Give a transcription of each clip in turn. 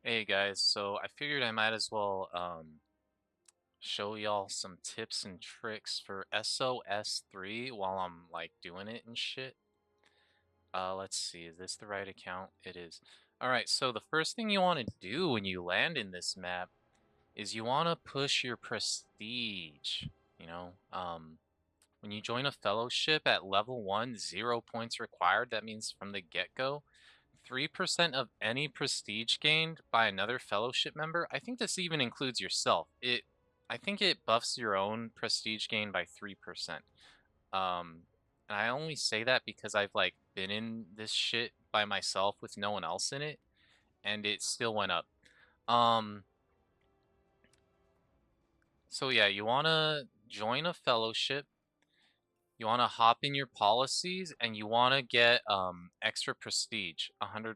Hey guys, so I figured I might as well show y'all some tips and tricks for sos3 while I'm like doing it and shit. Let's see, is this the right account? It is. Alright, so the first thing you want to do when you land in this map is you want to push your prestige. You know, when you join a fellowship at level 1, 0 points required. That means from the get-go, 3% of any prestige gained by another fellowship member. I think this even includes yourself. I think it buffs your own prestige gain by 3%. Um, and I only say that because I've like been in this shit by myself with no one else in it, and it still went up. Um, so yeah, you wanna join a fellowship. You want to hop in your policies and you want to get extra prestige 100%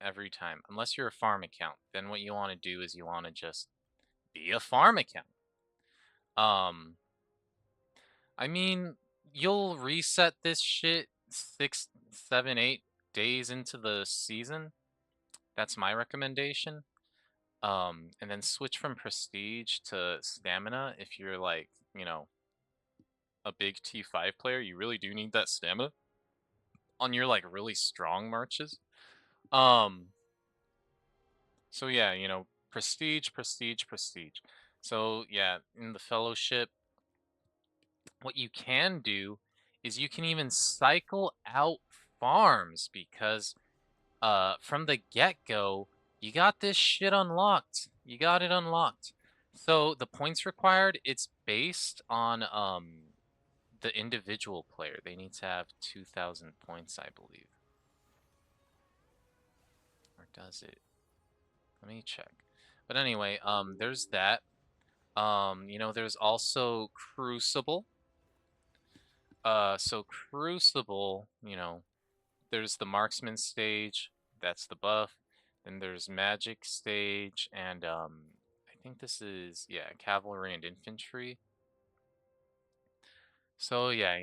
every time. Unless you're a farm account, then what you want to do is you want to just be a farm account. Um, I mean, you'll reset this shit 6, 7, 8 days into the season. That's my recommendation. And then switch from prestige to stamina if you're like, a big T5 player. You really do need that stamina on your like really strong marches. Um, so yeah, prestige, prestige, prestige. So yeah, in the fellowship, what you can do is you can even cycle out farms because from the get-go, you got this shit unlocked. You got it unlocked. So the points required, it's based on the individual player. They need to have 2,000 points, I believe. Or does it? Let me check. But anyway, there's that. There's also Crucible. So Crucible, there's the Marksman stage, that's the buff. Then there's Magic stage, and I think this is, yeah, Cavalry and Infantry. So yeah,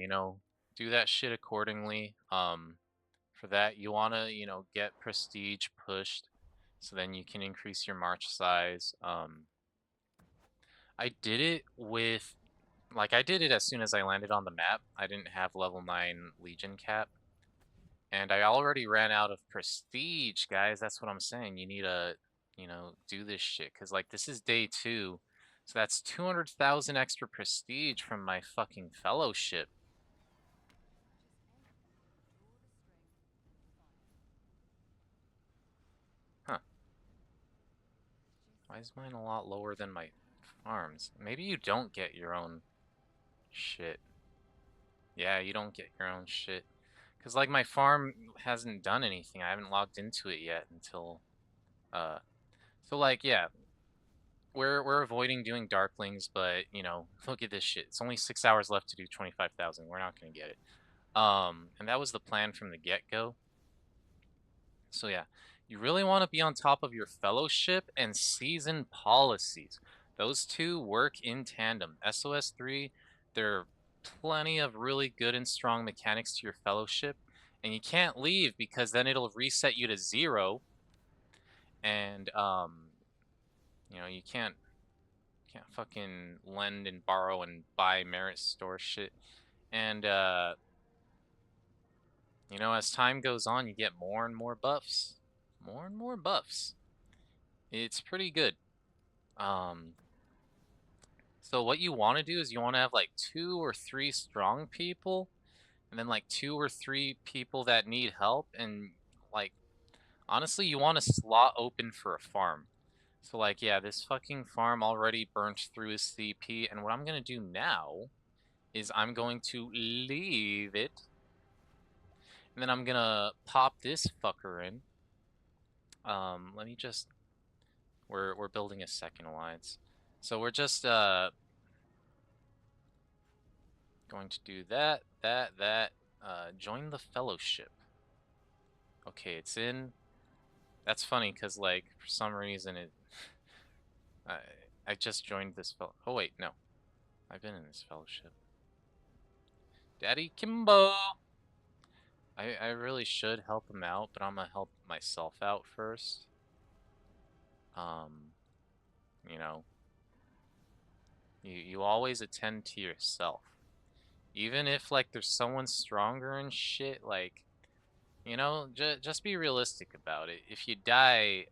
do that shit accordingly. For that, you wanna, get Prestige pushed, so then you can increase your march size. I did it with I did it as soon as I landed on the map. I didn't have level 9 Legion cap. And I already ran out of prestige, guys. That's what I'm saying. You need to, do this shit. Because, like, this is day 2. So that's 200,000 extra prestige from my fucking fellowship. Huh. Why is mine a lot lower than my farms? Maybe you don't get your own shit. Yeah, you don't get your own shit. Because, like, my farm hasn't done anything. I haven't logged into it yet until, uh... So, like, yeah, we're avoiding doing Darklings, but, look at this shit. It's only 6 hours left to do 25,000. We're not going to get it. And that was the plan from the get-go. So, yeah, you really want to be on top of your fellowship and season policies. Those two work in tandem. SOS3, there are plenty of really good and strong mechanics to your fellowship, and you can't leave because then it'll reset you to 0, and you can't fucking lend and borrow and buy merit store shit. And as time goes on, you get more and more buffs. More and more buffs. It's pretty good. Um, so what you want to do is you want to have like 2 or 3 strong people, and then like 2 or 3 people that need help, and like honestly, you want to slot open for a farm. So like, yeah, this fucking farm already burnt through his CP, and what I'm gonna do now is I'm going to leave it, and then I'm gonna pop this fucker in. Let me just, we're building a second alliance. So we're just going to do that, join the fellowship. Okay, it's in. That's funny because like for some reason I, I just joined this oh wait, no. I've been in this fellowship. Daddy Kimbo! I really should help him out, but I'm gonna help myself out first. Um, you know, you always attend to yourself. Even if like there's someone stronger and shit, like just be realistic about it. If you die,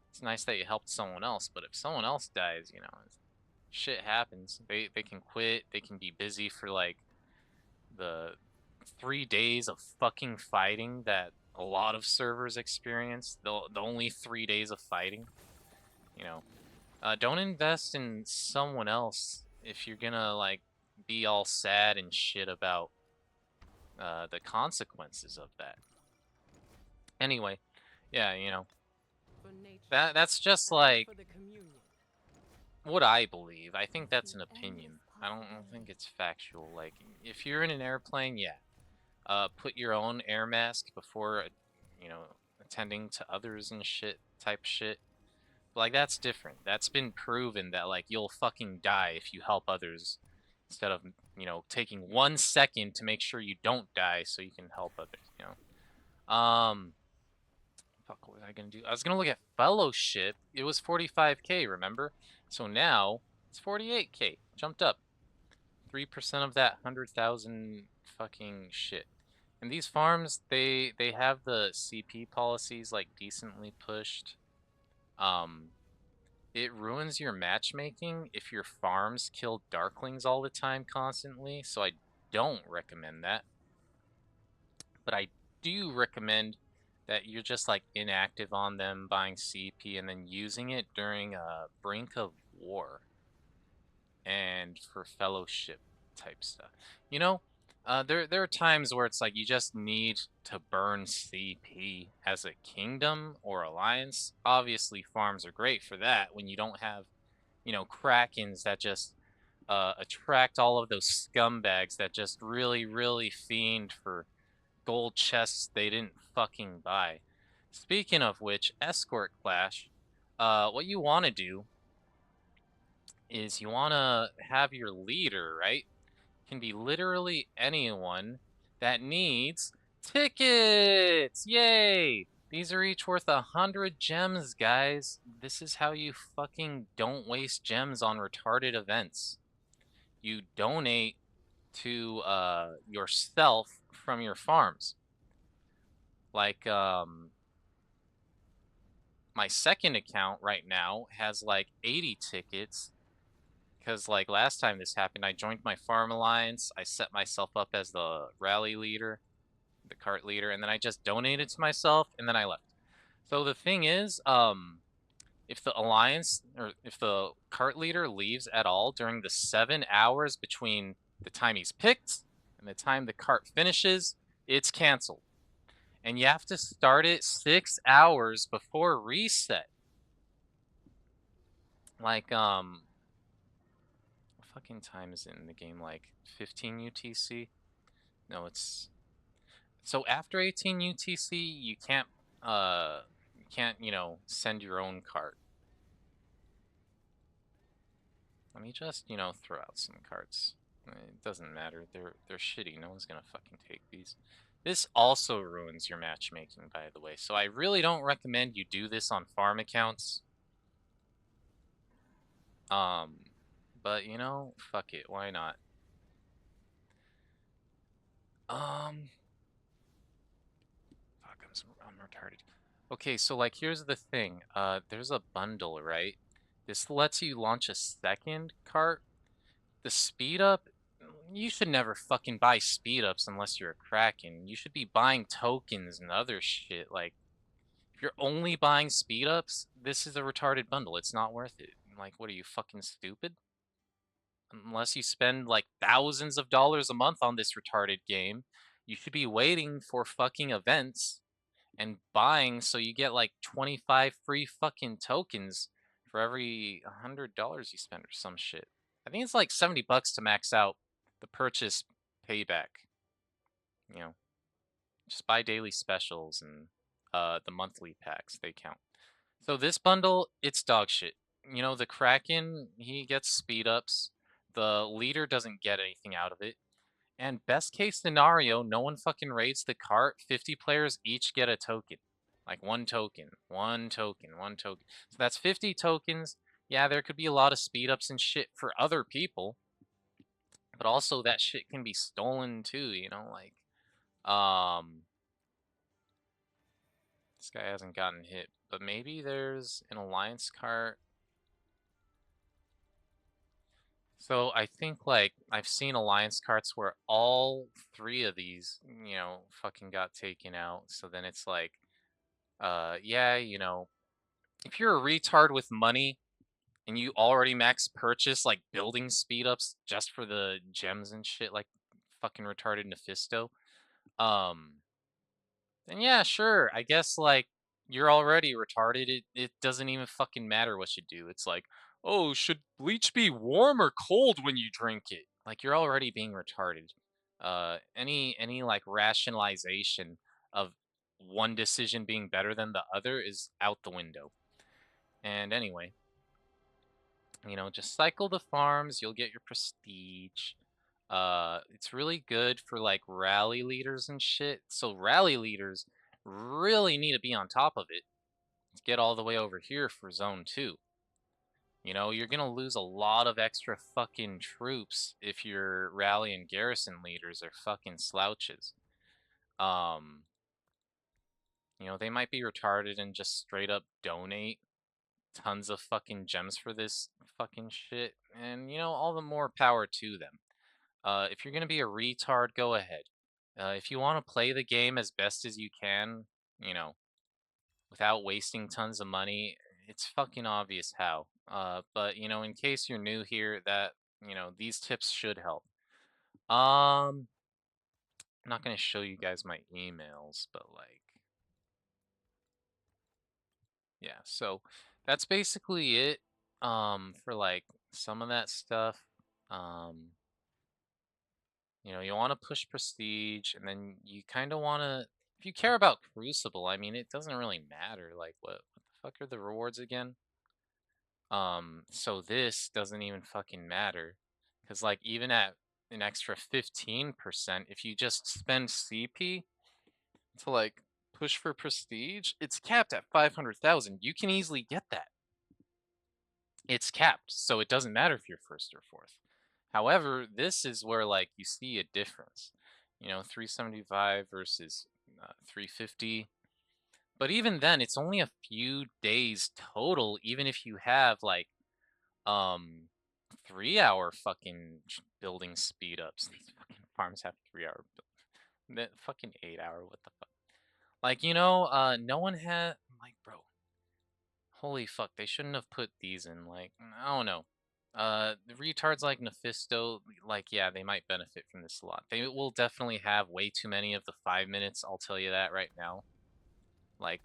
it's nice that you helped someone else, but if someone else dies, shit happens. They can quit. They can be busy for like the 3 days of fucking fighting that a lot of servers experience. The only 3 days of fighting. You know, don't invest in someone else if you're gonna like be all sad and shit about the consequences of that. Anyway, yeah, For nature that's just and like for the communion. what I believe. I think that's The an endless opinion. I don't think it's possibilities. factual. Like, if you're in an airplane, yeah, put your own air mask before, you know, attending to others and shit, type shit. Like, that's different. That's been proven that, like, you'll fucking die if you help others instead of, taking 1 second to make sure you don't die so you can help others. Fuck, what was I gonna do? I was gonna look at fellowship. It was 45K, remember? So now it's 48K. Jumped up. 3% of that 100,000 fucking shit. And these farms, they have the CP policies like decently pushed. Um, it ruins your matchmaking if your farms kill darklings all the time constantly, so I don't recommend that. But I do recommend that you're just like inactive on them, buying CP, and then using it during a brink of war and for fellowship type stuff. You know, there are times where it's like you just need to burn CP as a kingdom or alliance. Obviously, farms are great for that when you don't have, krakens that just attract all of those scumbags that just really, really fiend for gold chests they didn't fucking buy. Speaking of which, escort clash. What you want to do is you want to have your leader, right? Can be literally anyone that needs tickets. Yay! These are each worth 100 gems, guys. This is how you fucking don't waste gems on retarded events. You donate to yourself from your farms. Like my second account right now has like 80 tickets because like last time this happened, I joined my farm alliance, I set myself up as the rally leader, the cart leader, and then I just donated to myself and then I left. So the thing is, if the alliance or if the cart leader leaves at all during the 7 hours between the time he's picked and the time the cart finishes, it's canceled. And you have to start it 6 hours before reset. Like, what fucking time is it in the game? Like 15 UTC? No, it's so after 18 UTC, you can't, send your own cart. Let me just, throw out some carts. It doesn't matter. They're shitty. No one's gonna fucking take these. This also ruins your matchmaking, by the way. So I really don't recommend you do this on farm accounts. Um, but fuck it. Why not? Um, fuck, I'm retarded. Okay, so like here's the thing. There's a bundle, right? This lets you launch a second cart. The speed up, you should never fucking buy speed ups unless you're a Kraken. You should be buying tokens and other shit. Like, if you're only buying speed ups, this is a retarded bundle. It's not worth it. Like, what are you fucking stupid? Unless you spend like thousands of dollars a month on this retarded game, you should be waiting for fucking events and buying so you get like 25 free fucking tokens for every $100 you spend or some shit. I think it's like 70 bucks to max out the purchase payback. You know, just buy daily specials and the monthly packs, they count. So this bundle, it's dog shit. The Kraken, he gets speed ups. The leader doesn't get anything out of it. And best case scenario, no one fucking raids the cart. 50 players each get a token. Like one token, one token, one token. So that's 50 tokens. Yeah, there could be a lot of speed ups and shit for other people, but also that shit can be stolen too, you know, like this guy hasn't gotten hit, but maybe there's an alliance cart. So I think like I've seen alliance carts where all three of these, fucking got taken out. So then it's like, yeah, if you're a retard with money and you already max purchase like building speed ups just for the gems and shit, like fucking retarded Mephisto, um, then yeah, sure. I guess like you're already retarded. It doesn't even fucking matter what you do. It's like, oh, should bleach be warm or cold when you drink it? Like you're already being retarded. Any like rationalization of one decision being better than the other is out the window. And anyway, just cycle the farms, you'll get your prestige. It's really good for like rally leaders and shit. So rally leaders really need to be on top of it to get all the way over here for zone 2. You're gonna lose a lot of extra fucking troops if your rally and garrison leaders are fucking slouches. Um, they might be retarded and just straight up donate tons of fucking gems for this fucking shit, and all the more power to them. If you're gonna be a retard, go ahead. If you want to play the game as best as you can, you know, without wasting tons of money, it's fucking obvious how. But in case you're new here, that these tips should help. I'm not gonna show you guys my emails, but like, yeah. So that's basically it. For like some of that stuff. Um, you want to push prestige, and then you kind of want to. If you care about Crucible, I mean, it doesn't really matter. Like, what the fuck are the rewards again? So this doesn't even fucking matter, because like even at an extra 15%, if you just spend CP to like push for prestige, it's capped at 500,000. You can easily get that. It's capped, so it doesn't matter if you're first or fourth. However, this is where like you see a difference. 375 versus 350. But even then, it's only a few days total, even if you have like um 3 hour fucking building speed ups. These fucking farms have 3 hour fucking 8 hour, what the fuck? Like, no one had like bro. Holy fuck, they shouldn't have put these in, like, I don't know. The retards like Mephisto, like, yeah, they might benefit from this a lot. They will definitely have way too many of the 5 minutes, I'll tell you that right now. Like,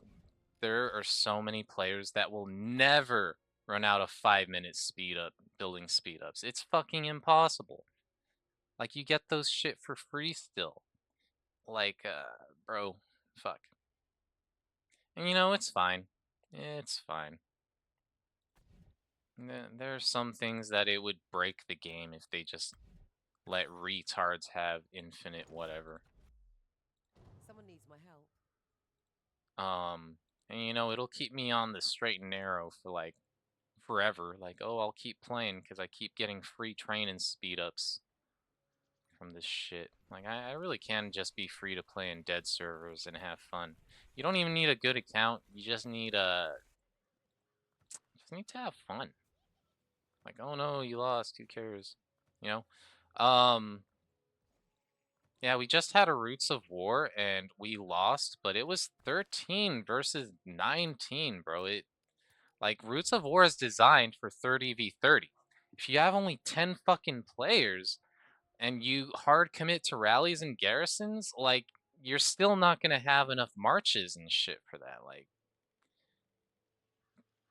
there are so many players that will never run out of 5 minutes speed up, building speed ups. It's fucking impossible. Like, you get those shit for free still. Like, bro, fuck. And it's fine. It's fine. There are some things that it would break the game if they just let retards have infinite whatever. Someone needs my help. And it'll keep me on the straight and narrow for like forever. Like, oh, I'll keep playing because I keep getting free train and speed ups from this shit. Like, I really can just be free to play in dead servers and have fun. You don't even need a good account. You just need to have fun. Like, oh no, you lost. Who cares? You know. Yeah, we just had a Roots of War and we lost, but it was 13 versus 19, bro. Like Roots of War is designed for 30v30. If you have only 10 fucking players and you hard commit to rallies and garrisons, like you're still not gonna have enough marches and shit for that. Like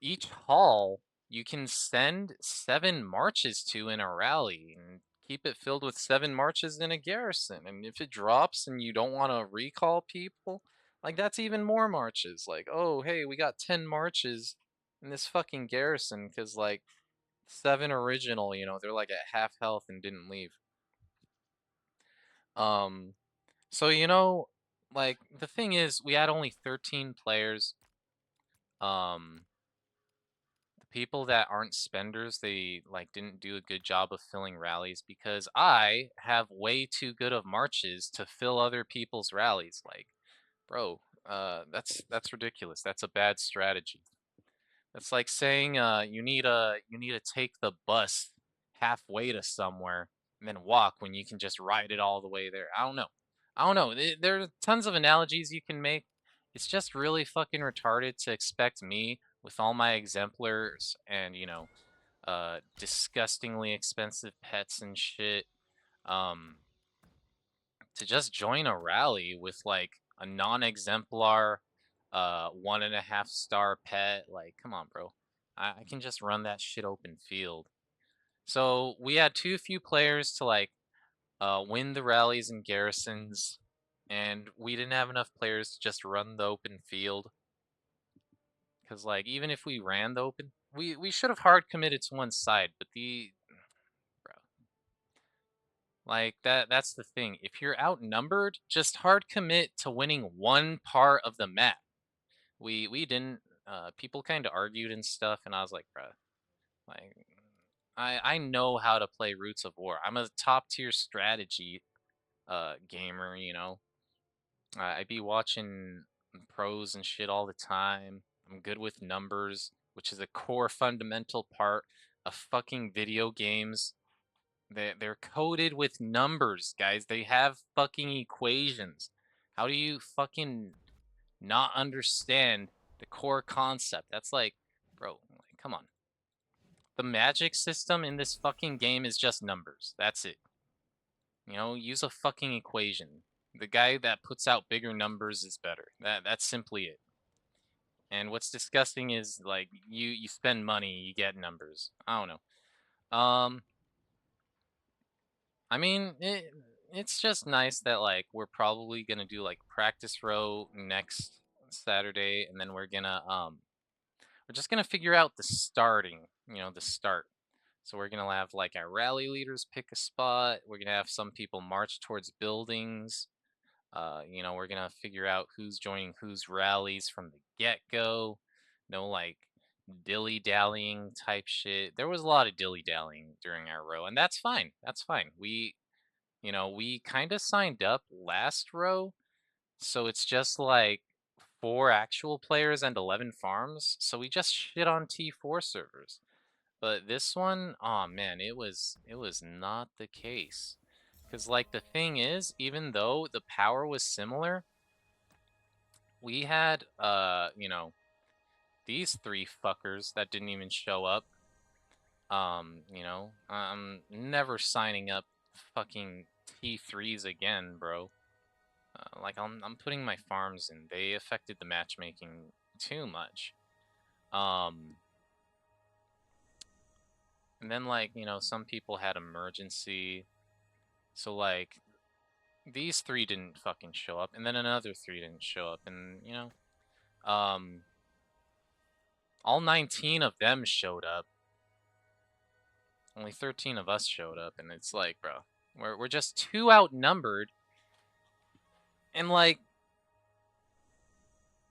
each hall you can send 7 marches to in a rally and keep it filled with 7 marches in a garrison. And if it drops and you don't want to recall people, like that's even more marches. Like, oh, hey, we got 10 marches in this fucking garrison because like 7 original, they're like at half health and didn't leave. Um, so like the thing is, we had only 13 players. Um, the people that aren't spenders, they like didn't do a good job of filling rallies because I have way too good of marches to fill other people's rallies. Like, bro, that's ridiculous. That's a bad strategy. It's like saying you need to take the bus halfway to somewhere and then walk when you can just ride it all the way there. I don't know. I don't know. There are tons of analogies you can make. It's just really fucking retarded to expect me with all my exemplars and, disgustingly expensive pets and shit, um, to just join a rally with like a non-exemplar, 1.5 star pet. Like, come on, bro. I can just run that shit open field. So we had too few players to like win the rallies and garrisons, and we didn't have enough players to just run the open field. Cause like even if we ran the open, we should have hard committed to one side, but bro, like that's the thing. If you're outnumbered, just hard commit to winning one part of the map. We didn't. People kind of argued and stuff, and I was like, bro, like I know how to play Roots of War. I'm a top tier strategy gamer. I be watching pros and shit all the time. I'm good with numbers, which is a core fundamental part of fucking video games. They're coded with numbers, guys. They have fucking equations. How do you fucking not understand the core concept? That's like, bro, like, come on. The magic system in this fucking game is just numbers. That's it. Use a fucking equation. The guy that puts out bigger numbers is better. That's simply it. And what's disgusting is like you spend money, you get numbers. I don't know. I mean, it's just nice that like we're probably gonna do like practice row next Saturday, and then we're just gonna figure out the starting, the start. So we're gonna have like our rally leaders pick a spot. We're gonna have some people march towards buildings. We're gonna figure out who's joining whose rallies from the get-go. No like dilly-dallying type shit. There was a lot of dilly-dallying during our row, and that's fine. That's fine. We kind of signed up last row, so it's just like 4 actual players and 11 farms. So we just shit on T4 servers. But this one, oh man, it was not the case. Cause like the thing is, even though the power was similar, we had these three fuckers that didn't even show up. I'm never signing up fucking T3s again, bro. Like I'm putting my farms in. They affected the matchmaking too much. Um, and then like, some people had emergency. So like these three didn't fucking show up, and then another three didn't show up, and all 19 of them showed up. Only 13 of us showed up, and it's like, bro, we're just too outnumbered, and like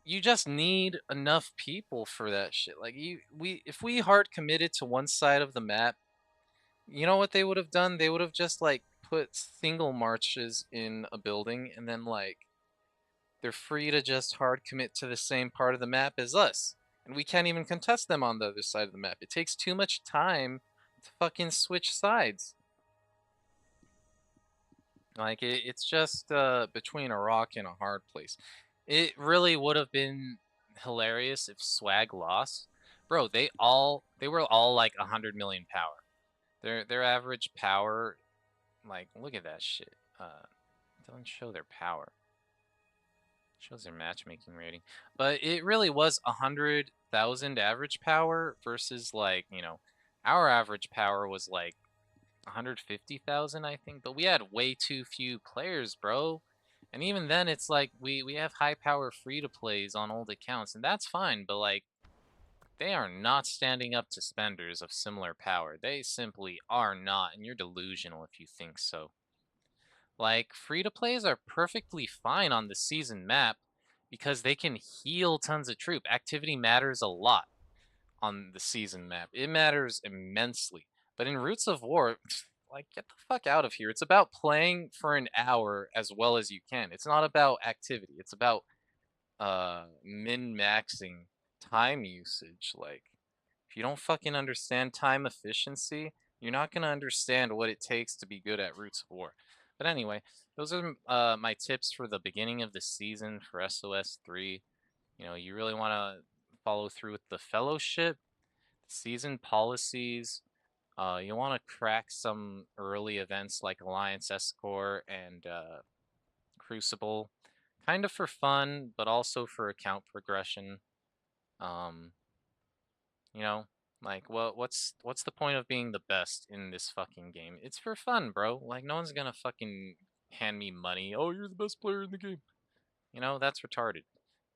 you just need enough people for that shit. Like if we hard committed to one side of the map, you know what they would have done? They would have just like put single marches in a building, and then like they're free to just hard commit to the same part of the map as us. And we can't even contest them on the other side of the map. It takes too much time to fucking switch sides. Like it's just between a rock and a hard place. It really would have been hilarious if Swag lost. Bro, they were all like 100 million power. Their average power, like look at that shit. It doesn't show their power. Shows their matchmaking rating. But it really was 100,000 average power versus like, our average power was like 150,000, I think. But we had way too few players, bro. And even then, it's like we have high power free to plays on old accounts, and that's fine. But like, they are not standing up to spenders of similar power. They simply are not, and you're delusional if you think so. Like, free to plays are perfectly fine on the season map because they can heal tons of troop. Activity matters a lot on the season map. It matters immensely. But in Roots of War, like, get the fuck out of here. It's about playing for an hour as well as you can. It's not about activity. It's about min-maxing time usage. Like, if you don't fucking understand time efficiency, you're not gonna understand what it takes to be good at Roots of War. But anyway, those are my tips for the beginning of the season for SOS3. You know, you really want to follow through with the fellowship, season policies. You want to crack some early events like Alliance Escort and Crucible, kind of for fun, but also for account progression. Um, you know, like what's the point of being the best in this fucking game? It's for fun, bro. Like no one's gonna fucking hand me money. Oh, you're the best player in the game. You know, that's retarded.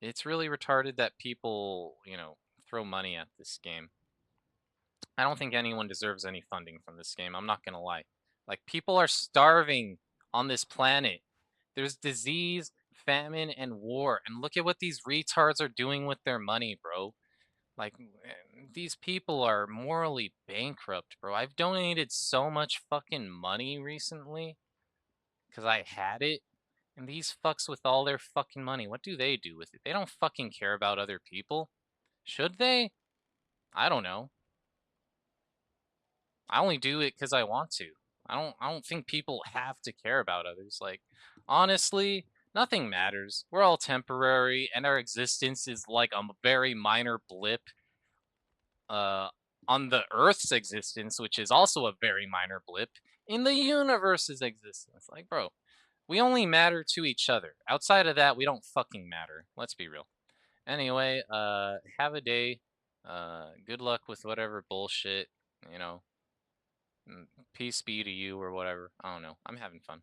It's really retarded that people, throw money at this game. I don't think anyone deserves any funding from this game. I'm not gonna lie. Like people are starving on this planet. There's disease, famine, and war. And look at what these retards are doing with their money, bro. Like these people are morally bankrupt, bro. I've donated so much fucking money recently because I had it. And these fucks with all their fucking money, what do they do with it? They don't fucking care about other people. Should they? I don't know. I only do it because I want to. I don't think people have to care about others. Like, honestly, nothing matters. We're all temporary, and our existence is like a very minor blip uh on the Earth's existence, which is also a very minor blip in the universe's existence. Like, bro, we only matter to each other. Outside of that, we don't fucking matter. Let's be real. Anyway, have a day. Good luck with whatever bullshit, you know, peace be to you or whatever. I don't know. I'm having fun.